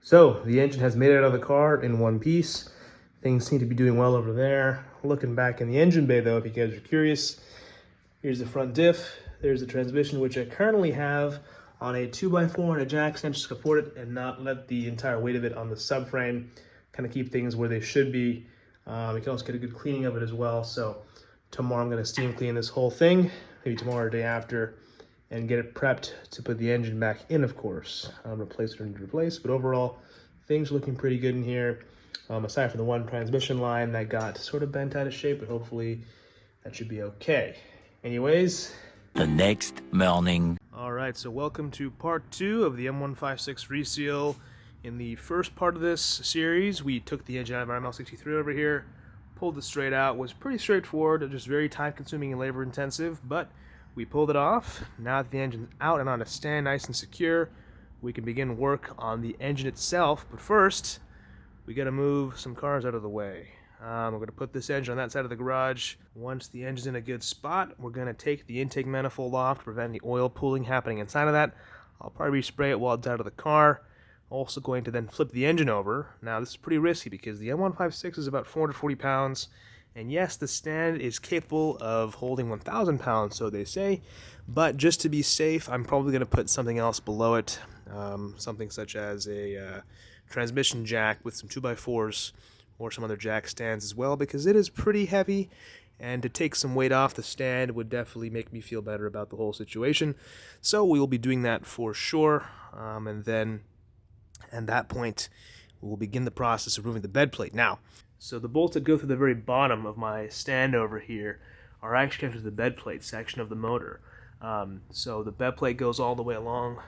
So the engine has made it out of the car in one piece. Things seem to be doing well over there. Looking back in the engine bay though, if you guys are curious, here's the front diff. There's the transmission, which I currently have on a 2x4 and a jack stand to support it and not let the entire weight of it on the subframe, kind of keep things where they should be. You can also get a good cleaning of it as well. So tomorrow I'm going to steam clean this whole thing, maybe tomorrow or day after, and get it prepped to put the engine back in, of course. Replace what I need to replace, but overall, things are looking pretty good in here. Aside from the one transmission line that got sort of bent out of shape, but hopefully that should be okay. Anyways. The next morning. All right, so welcome to part 2 of the M156 reseal. In the first part of this series, we took the engine out of our ML63 over here, pulled it straight out. Was pretty straightforward, just very time-consuming and labor-intensive, but we pulled it off. Now that the engine's out and on a stand nice and secure, we can begin work on the engine itself. But first, we got to move some cars out of the way. We're going to put this engine on that side of the garage. Once the engine's in a good spot, we're going to take the intake manifold off to prevent any oil pooling happening inside of that. I'll probably respray it while it's out of the car. Also going to then flip the engine over. Now this is pretty risky because the M156 is about 440 pounds. And yes, the stand is capable of holding 1,000 pounds, so they say. But just to be safe, I'm probably going to put something else below it. Something such as a transmission jack with some 2x4s or some other jack stands as well, because it is pretty heavy. And to take some weight off the stand would definitely make me feel better about the whole situation. So we will be doing that for sure. And then at that point, we will begin the process of removing the bed plate. Now, so the bolts that go through the very bottom of my stand over here are actually connected to the bed plate section of the motor. So the bed plate goes all the way along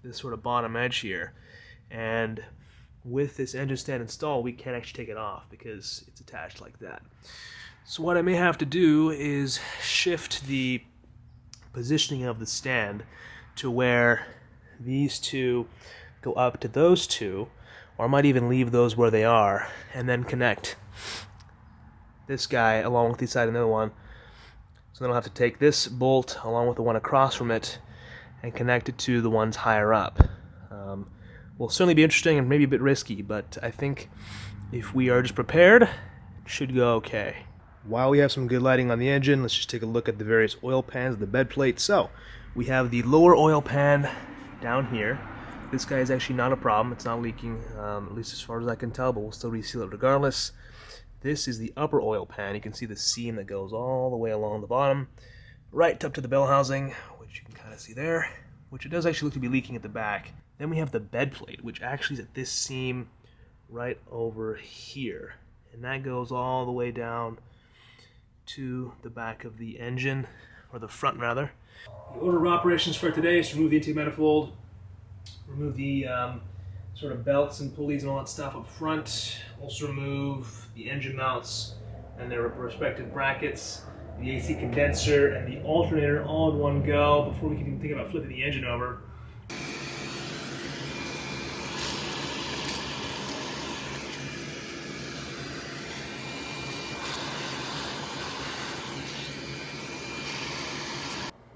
this sort of bottom edge here. And with this engine stand installed, we can't actually take it off because it's attached like that. So what I may have to do is shift the positioning of the stand to where these two go up to those two, or I might even leave those where they are, and then connect this guy along with the side of the other one. So then I'll have to take this bolt along with the one across from it and connect it to the ones higher up. Will certainly be interesting and maybe a bit risky, but I think if we are just prepared, it should go okay. While we have some good lighting on the engine, let's just take a look at the various oil pans of the bed plate. So we have the lower oil pan down here. This guy is actually not a problem. It's not leaking, at least as far as I can tell, but we'll still reseal it regardless. This is the upper oil pan. You can see the seam that goes all the way along the bottom, right up to the bell housing, which you can kind of see there, which it does actually look to be leaking at the back. Then we have the bed plate, which actually is at this seam right over here. And that goes all the way down to the back of the engine, or the front rather. The order of operations for today is to remove the intake manifold, remove the sort of belts and pulleys and all that stuff up front. Also remove the engine mounts and their respective brackets, the AC condenser and the alternator all in one go before we can even think about flipping the engine over.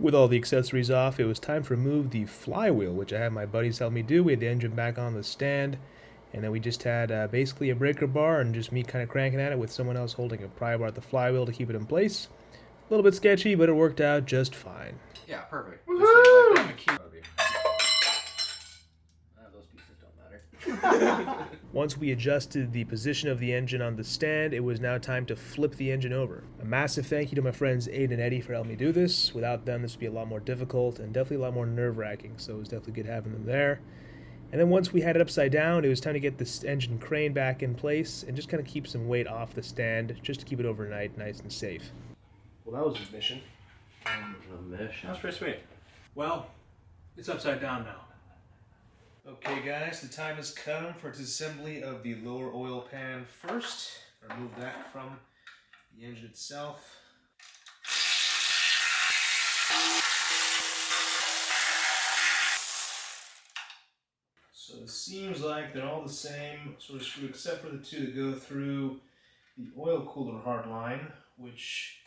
With all the accessories off, it was time to remove the flywheel, which I had my buddies help me do. We had the engine back on the stand, and then we just had basically a breaker bar and just me kind of cranking at it with someone else holding a pry bar at the flywheel to keep it in place. A little bit sketchy, but it worked out just fine. Yeah, perfect. Woohoo! Those pieces don't matter. Once we adjusted the position of the engine on the stand, it was now time to flip the engine over. A massive thank you to my friends Aiden and Eddie for helping me do this. Without them, this would be a lot more difficult and definitely a lot more nerve-wracking, so it was definitely good having them there. And then once we had it upside down, it was time to get this engine crane back in place and just kind of keep some weight off the stand, just to keep it overnight nice and safe. Well, that was his mission. That was pretty sweet. Well, it's upside down now. Okay guys, the time has come for disassembly of the lower oil pan first. Remove that from the engine itself. So it seems like they're all the same sort of screw except for the two that go through the oil cooler hard line, which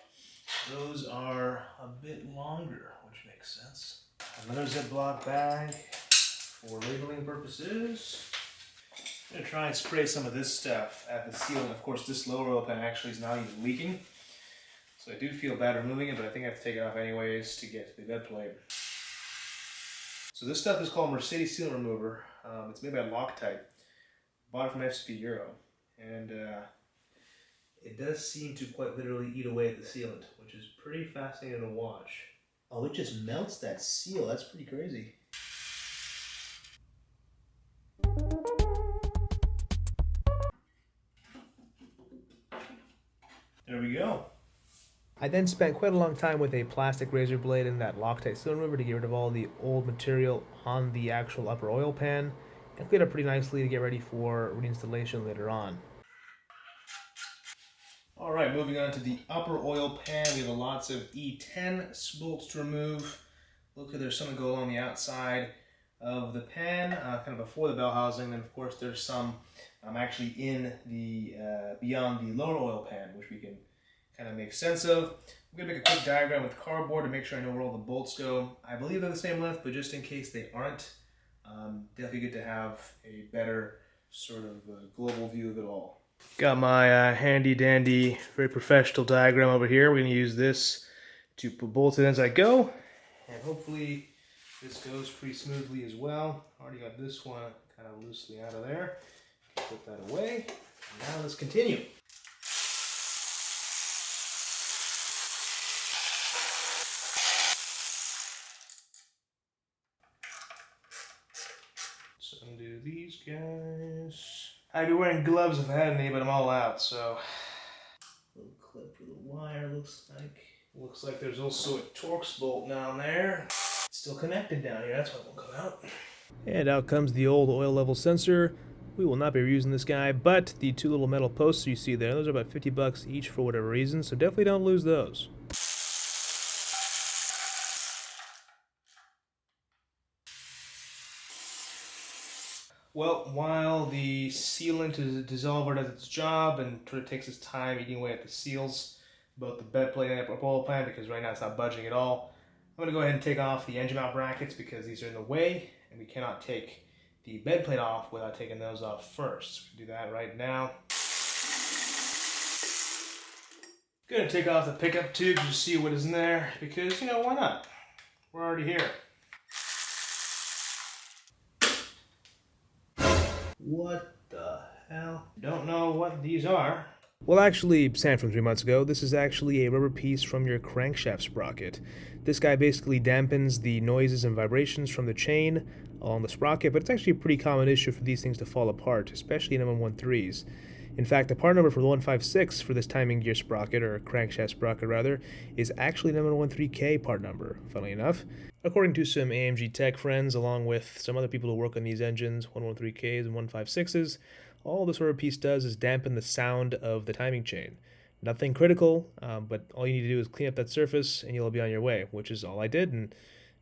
those are a bit longer, which makes sense. Another Ziploc bag for labeling purposes. I'm going to try and spray some of this stuff at the seal. And of course, this lower oil pan actually is not even leaking. So I do feel bad removing it, but I think I have to take it off anyways to get to the bed plate. So this stuff is called Mercedes Seal Remover. It's made by Loctite. Bought it from FCP Euro. And it does seem to quite literally eat away at the sealant, which is pretty fascinating to watch. Oh, it just melts that seal. That's pretty crazy. There we go. I then spent quite a long time with a plastic razor blade and that Loctite seal remover to get rid of all the old material on the actual upper oil pan and clean it up pretty nicely to get ready for reinstallation later on. Alright, moving on to the upper oil pan, we have lots of E10 bolts to remove. Looks like there's some that go along the outside of the pan, kind of before the bell housing. Then of course there's some actually in the beyond the lower oil pan, which we can kind of make sense of. I'm going to make a quick diagram with cardboard to make sure I know where all the bolts go. I believe they're the same length, but just in case they aren't, definitely good to have a better sort of global view of it all. Got my handy dandy, very professional diagram over here. We're going to use this to put bolts in as I go, and hopefully this goes pretty smoothly as well. Already got this one kind of loosely out of there. Put that away. Now let's continue. So undo these guys. I'd be wearing gloves if I had any, but I'm all out, so. Little clip for the wire, looks like. Looks like there's also a Torx bolt down there. It's still connected down here, that's why it won't come out. And out comes the old oil level sensor. We will not be reusing this guy, but the two little metal posts you see there, those are about 50 bucks each for whatever reason, so definitely don't lose those. Well, while the sealant dissolver does its job and sort of takes its time eating away at the seals, both the bed plate and the upper oil pan, because right now it's not budging at all, I'm going to go ahead and take off the engine mount brackets because these are in the way and we cannot take the bed plate off without taking those off first. So we can do that right now. Going to take off the pickup tube to see what is in there because, you know, why not? We're already here. What the hell? Don't know what these are. Well, actually, sand from 3 months ago, this is actually a rubber piece from your crankshaft sprocket. This guy basically dampens the noises and vibrations from the chain along the sprocket, but it's actually a pretty common issue for these things to fall apart, especially in M113s. In fact, the part number for the 156 for this timing gear sprocket, or crankshaft sprocket rather, is actually an M113K part number, funnily enough. According to some AMG tech friends, along with some other people who work on these engines, 113Ks and 156s, all this rubber piece does is dampen the sound of the timing chain. Nothing critical, but all you need to do is clean up that surface and you'll be on your way, which is all I did, and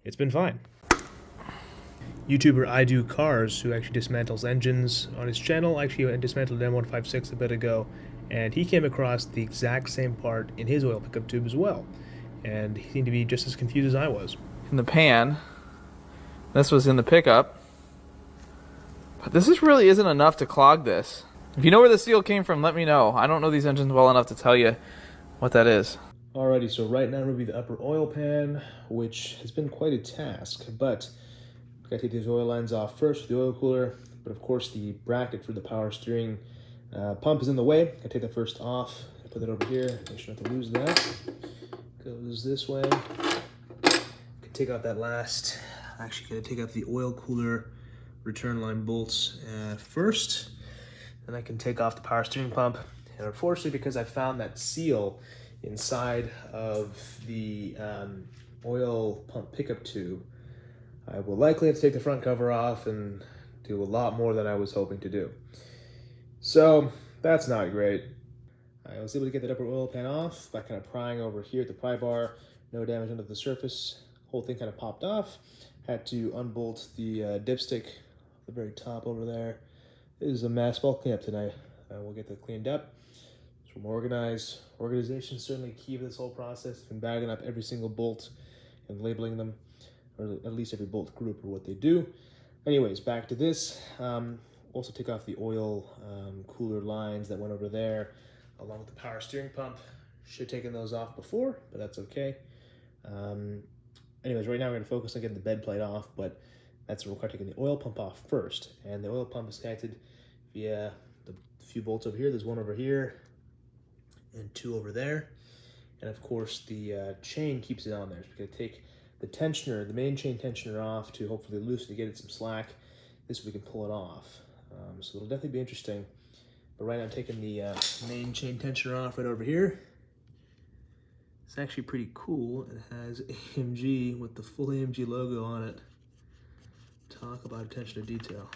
it's been fine. YouTuber I Do Cars, who actually dismantles engines on his channel, actually dismantled an M156 a bit ago, and he came across the exact same part in his oil pickup tube as well, and he seemed to be just as confused as I was. In the pan, this was in the pickup, but this really isn't enough to clog this. If you know where the seal came from, let me know. I don't know these engines well enough to tell you what that is. Alrighty, so right now we'll be the upper oil pan, which has been quite a task, but I gotta take these oil lines off first with the oil cooler, but of course the bracket for the power steering pump is in the way. I take that first off, I put that over here, make sure not to lose that. Goes this way. Can take out that last, actually gonna take out the oil cooler return line bolts first. Then I can take off the power steering pump. And unfortunately, because I found that seal inside of the oil pump pickup tube, I will likely have to take the front cover off and do a lot more than I was hoping to do. So that's not great. I was able to get that upper oil pan off by kind of prying over here at the pry bar. No damage under the surface. Whole thing kind of popped off. Had to unbolt the dipstick at the very top over there. This is a mess. We'll clean up tonight. We'll get that cleaned up. So more organized. Organization is certainly key to this whole process. Been bagging up every single bolt and labeling them, or at least every bolt group or what they do. Anyways, back to this. also take off the oil cooler lines that went over there, along with the power steering pump. Should have taken those off before, but that's okay. Anyways, right now we're going to focus on getting the bed plate off, but that's what we're taking the oil pump off first. And the oil pump is connected via the few bolts over here. There's one over here and two over there. And of course the chain keeps it on there. So we're going to take the tensioner, the main chain tensioner off to hopefully loosen to get it some slack. This way we can pull it off. So it'll definitely be interesting. But right now I'm taking the main chain tensioner off right over here. It's actually pretty cool. It has AMG with the full AMG logo on it. Talk about attention to detail.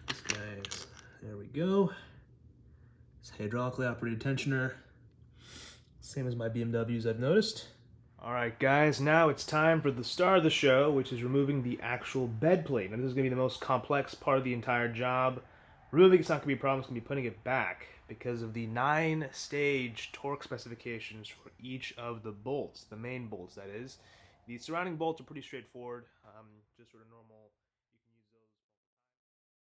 This guy's, there we go. It's hydraulically operated tensioner. Same as my BMWs, I've noticed. All right, guys, now it's time for the star of the show, which is removing the actual bed plate. Now, this is going to be the most complex part of the entire job. Removing it's not going to be a problem, it's going to be putting it back because of the 9-stage torque specifications for each of the bolts, the main bolts, that is. The surrounding bolts are pretty straightforward, just sort of normal